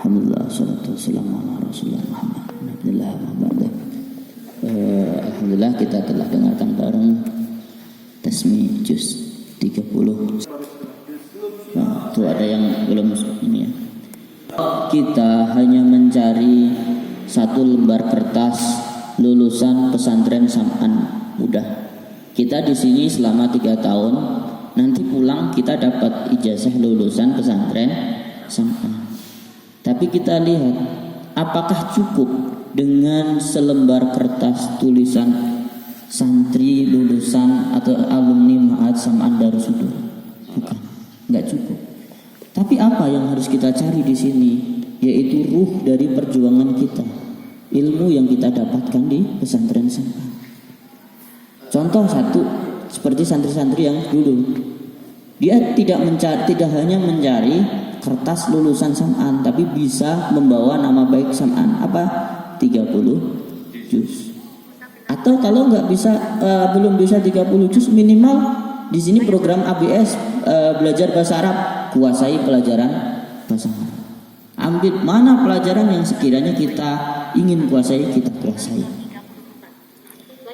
Alhamdulillah, salatu wassalamu ala Rasulullah Muhammad Alhamdulillah wa ba'da. Alhamdulillah kita telah dengarkan bareng Tasmi Juz 30. Nah, itu ada yang belum ini ya. Kita hanya mencari satu lembar kertas lulusan pesantren Sam'an mudah. Kita di sini selama 3 tahun, nanti pulang kita dapat ijazah lulusan pesantren Sam'an. Tapi kita lihat apakah cukup dengan selembar kertas tulisan santri lulusan atau alumni Ma'had Sam'an Darussudur? Bukan, nggak cukup. Tapi apa yang harus kita cari di sini? Yaitu ruh dari perjuangan kita, ilmu yang kita dapatkan di pesantren Sam'an. Contoh satu, seperti santri-santri yang dulu, dia tidak hanya mencari kertas lulusan Sam'an, tapi bisa membawa nama baik Sam'an. Apa? 30 juz. Atau kalau nggak bisa, belum bisa 30 juz, minimal di sini program ABS, belajar bahasa Arab, kuasai pelajaran bahasa Arab. Ambil mana pelajaran yang sekiranya kita ingin kuasai, kita kuasai.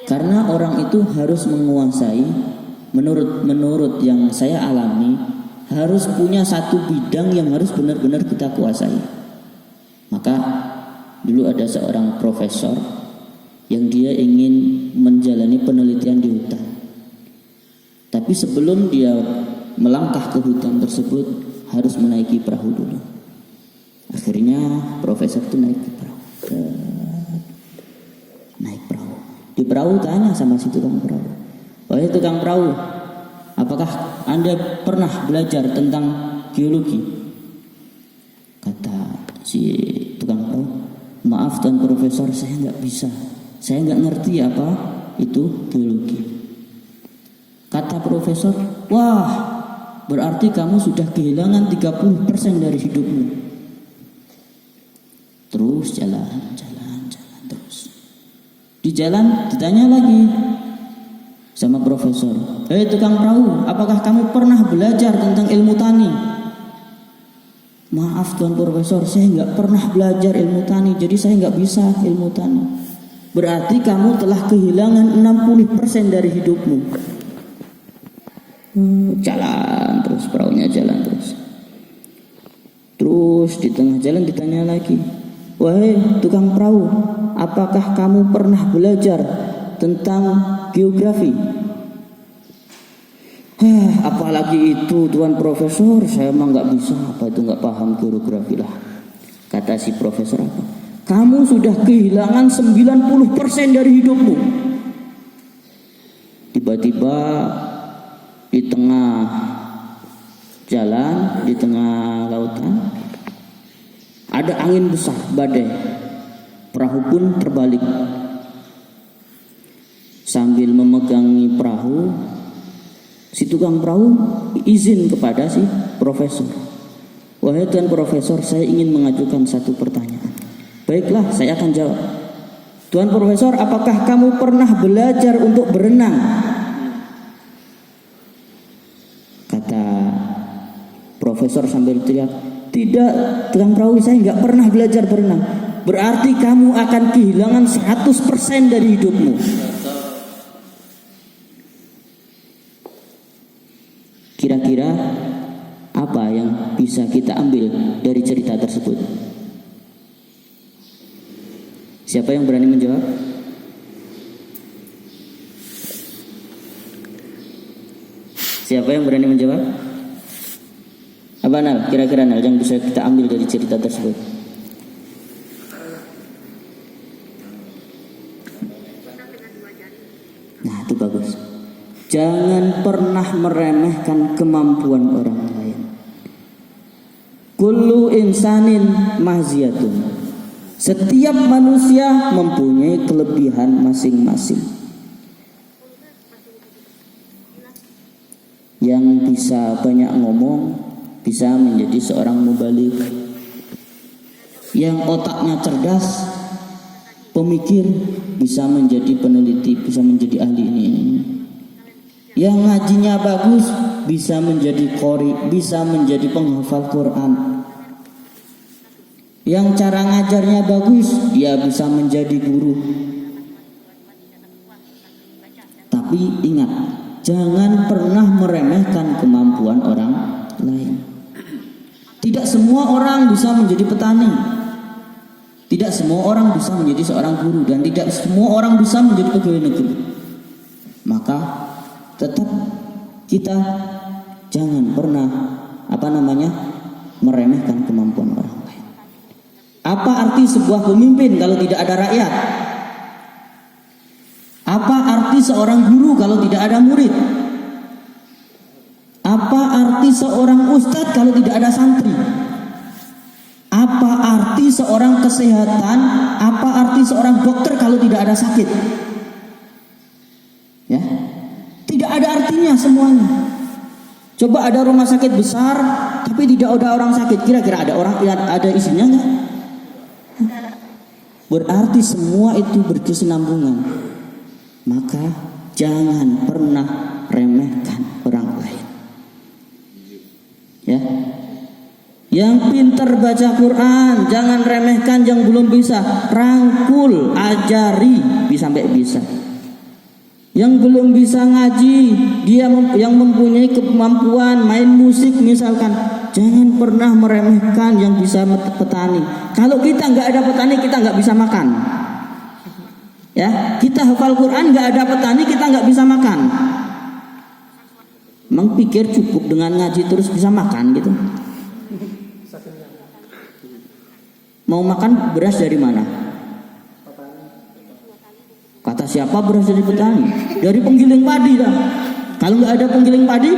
Karena orang itu harus menguasai, menurut yang saya alami, harus punya satu bidang yang harus benar-benar kita kuasai. Maka dulu ada seorang profesor yang dia ingin menjalani penelitian di hutan. Tapi sebelum dia melangkah ke hutan tersebut harus menaiki perahu dulu. Akhirnya profesor itu naik perahu. Di perahu tanya sama si tukang perahu, "Wahai tukang perahu, apakah Anda pernah belajar tentang geologi?" Kata si tukang perahu, "Maaf Tuan Profesor, saya nggak bisa. Saya nggak ngerti apa itu geologi." Kata profesor, "Wah, berarti kamu sudah kehilangan 30% dari hidupmu." Terus jalan terus. Di jalan ditanya lagi sama profesor, "Hei tukang perahu, apakah kamu pernah belajar tentang ilmu tani?" "Maaf Tuan Profesor, saya nggak pernah belajar ilmu tani, jadi saya nggak bisa ilmu tani." "Berarti kamu telah kehilangan 60% dari hidupmu." Jalan terus, perahunya jalan terus. Terus di tengah jalan ditanya lagi, "Wahai tukang perahu, apakah kamu pernah belajar tentang geografi?" "Apalagi itu Tuan Profesor, saya emang nggak bisa, apa itu nggak paham geografi lah." Kata si profesor, "Apa? Kamu sudah kehilangan 90% dari hidupmu." Tiba-tiba di tengah jalan, di tengah lautan, ada angin besar, badai. Perahu pun terbalik. Sambil memegangi perahu, si tukang perahu izin kepada si profesor, "Wahai Tuan Profesor, saya ingin mengajukan satu pertanyaan." "Baiklah, saya akan jawab." "Tuan Profesor, apakah kamu pernah belajar untuk berenang?" Kata profesor sambil teriak, "Tidak, tukang perahu, saya nggak pernah belajar berenang." "Berarti kamu akan kehilangan 100% dari hidupmu." Kira-kira apa yang bisa kita ambil dari cerita tersebut? Siapa yang berani menjawab? Siapa yang berani menjawab? Apa Nal? Kira-kira Nal yang bisa kita ambil dari cerita tersebut? Nah, itu bagus. Jangan pernah meremehkan kemampuan orang lain. Kullu insanin mahziyatun. Setiap manusia mempunyai kelebihan masing-masing. Yang bisa banyak ngomong bisa menjadi seorang mubalik. Yang otaknya cerdas, pemikir, bisa menjadi peneliti, bisa menjadi ahli ini. Yang ngajinya bagus bisa menjadi qori, bisa menjadi penghafal Quran. Yang cara ngajarnya bagus, dia bisa menjadi guru. Tapi ingat, jangan pernah meremehkan kemampuan orang lain. Tidak semua orang bisa menjadi petani. Tidak semua orang bisa menjadi seorang guru, dan tidak semua orang bisa menjadi pegawai negeri. Maka tetap kita jangan pernah meremehkan kemampuan orang lain. Apa arti sebuah pemimpin kalau tidak ada rakyat? Apa arti seorang guru kalau tidak ada murid? Apa arti seorang ustadz kalau tidak ada santri? Apa arti seorang kesehatan? Apa arti seorang dokter kalau tidak ada sakit? Ya, tidak ada artinya semuanya. Coba ada rumah sakit besar, tapi tidak ada orang sakit. Kira-kira ada isinya nggak? Berarti semua itu berkesinambungan. Maka jangan pernah remehkan orang lain. Ya. Yang pintar baca Quran, jangan remehkan yang belum bisa. Rangkul, ajari sampai bisa. Yang belum bisa ngaji, dia yang mempunyai kemampuan main musik misalkan, jangan pernah meremehkan yang bisa petani. Kalau kita nggak ada petani, kita nggak bisa makan. Ya, kita hafal Quran, nggak ada petani, kita nggak bisa makan. Emang pikir cukup dengan ngaji terus bisa makan gitu? Mau makan beras dari mana? Kata siapa beras dari petani? Dari penggiling padi dah. Kalau nggak ada penggiling padi,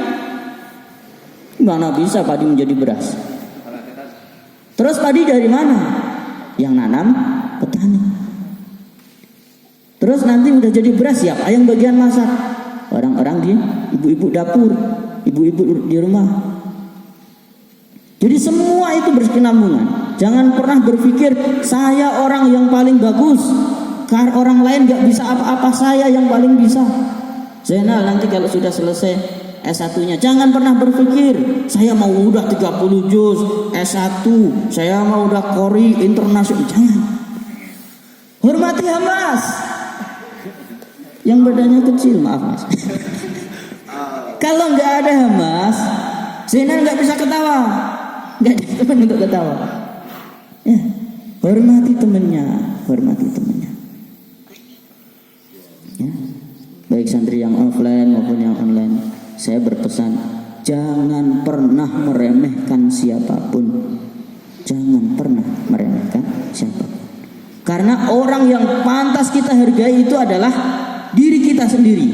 mana bisa padi menjadi beras? Terus padi dari mana? Yang nanam petani. Terus nanti udah jadi beras, siapa yang bagian masak? Orang-orang di ibu-ibu dapur, ibu-ibu di rumah. Jadi semua itu berkesinambungan. Jangan pernah berpikir saya orang yang paling bagus, karena orang lain gak bisa apa-apa, saya yang paling bisa. Zainal nanti kalau sudah selesai S1-nya, jangan pernah berpikir saya mau udah 30 juz S1, saya mau udah Qori internasional. Jangan. Hormati Hamas yang badannya kecil, maaf mas. Kalau nggak ada Hamas, Zainal nggak bisa ketawa, nggak ada teman untuk ketawa. Ya, hormati temannya, hormati temannya. Ya. Baik santri yang offline maupun yang online, saya berpesan jangan pernah meremehkan siapapun. Jangan pernah meremehkan siapapun. Karena orang yang pantas kita hargai itu adalah diri kita sendiri.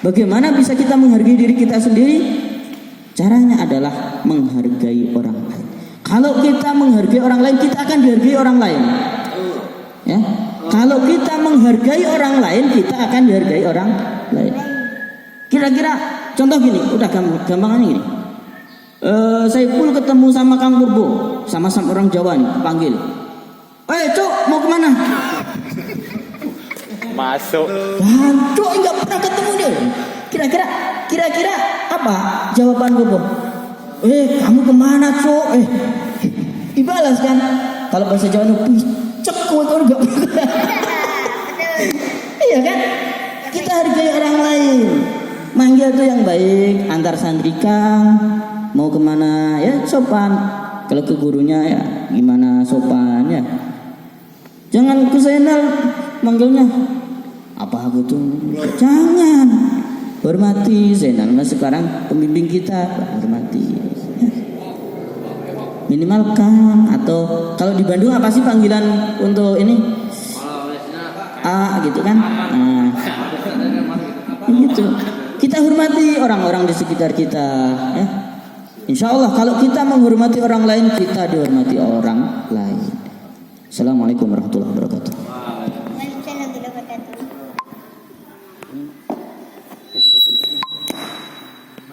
Bagaimana bisa kita menghargai diri kita sendiri? Caranya adalah menghargai orang lain. Kalau kita menghargai orang lain, kita akan dihargai orang lain. Ya. Kalau kita menghargai orang lain, kita akan dihargai orang lain. Kira-kira contoh gini, udah gampangannya gini. Saiful ketemu sama Kang Purbo, sama-sama orang Jawa nih, panggil. Cuk, mau kemana? Masuk. Cuk, nggak pernah ketemu dia. Kira-kira apa jawaban Purbo? Kamu kemana, Cuk? Dibalas kan? Kalau bahasa Jawa itu cek kau enggak. Iya kan? Kita hargai orang lain. Manggil tuh yang baik, antar santri Kang, mau kemana ya sopan. Kalau ke gurunya ya gimana sopan ya. Jangan ke Zainal manggilnya apa aku tuh. Jangan. Hormati Zainal, sekarang pembimbing kita, hormati. Minimal Kang, atau kalau di Bandung apa sih panggilan untuk ini? A gitu kan? Nah, gitu. Kita hormati orang-orang di sekitar kita, ya. Insya Allah kalau kita menghormati orang lain, kita dihormati orang lain. Assalamualaikum warahmatullahi wabarakatuh.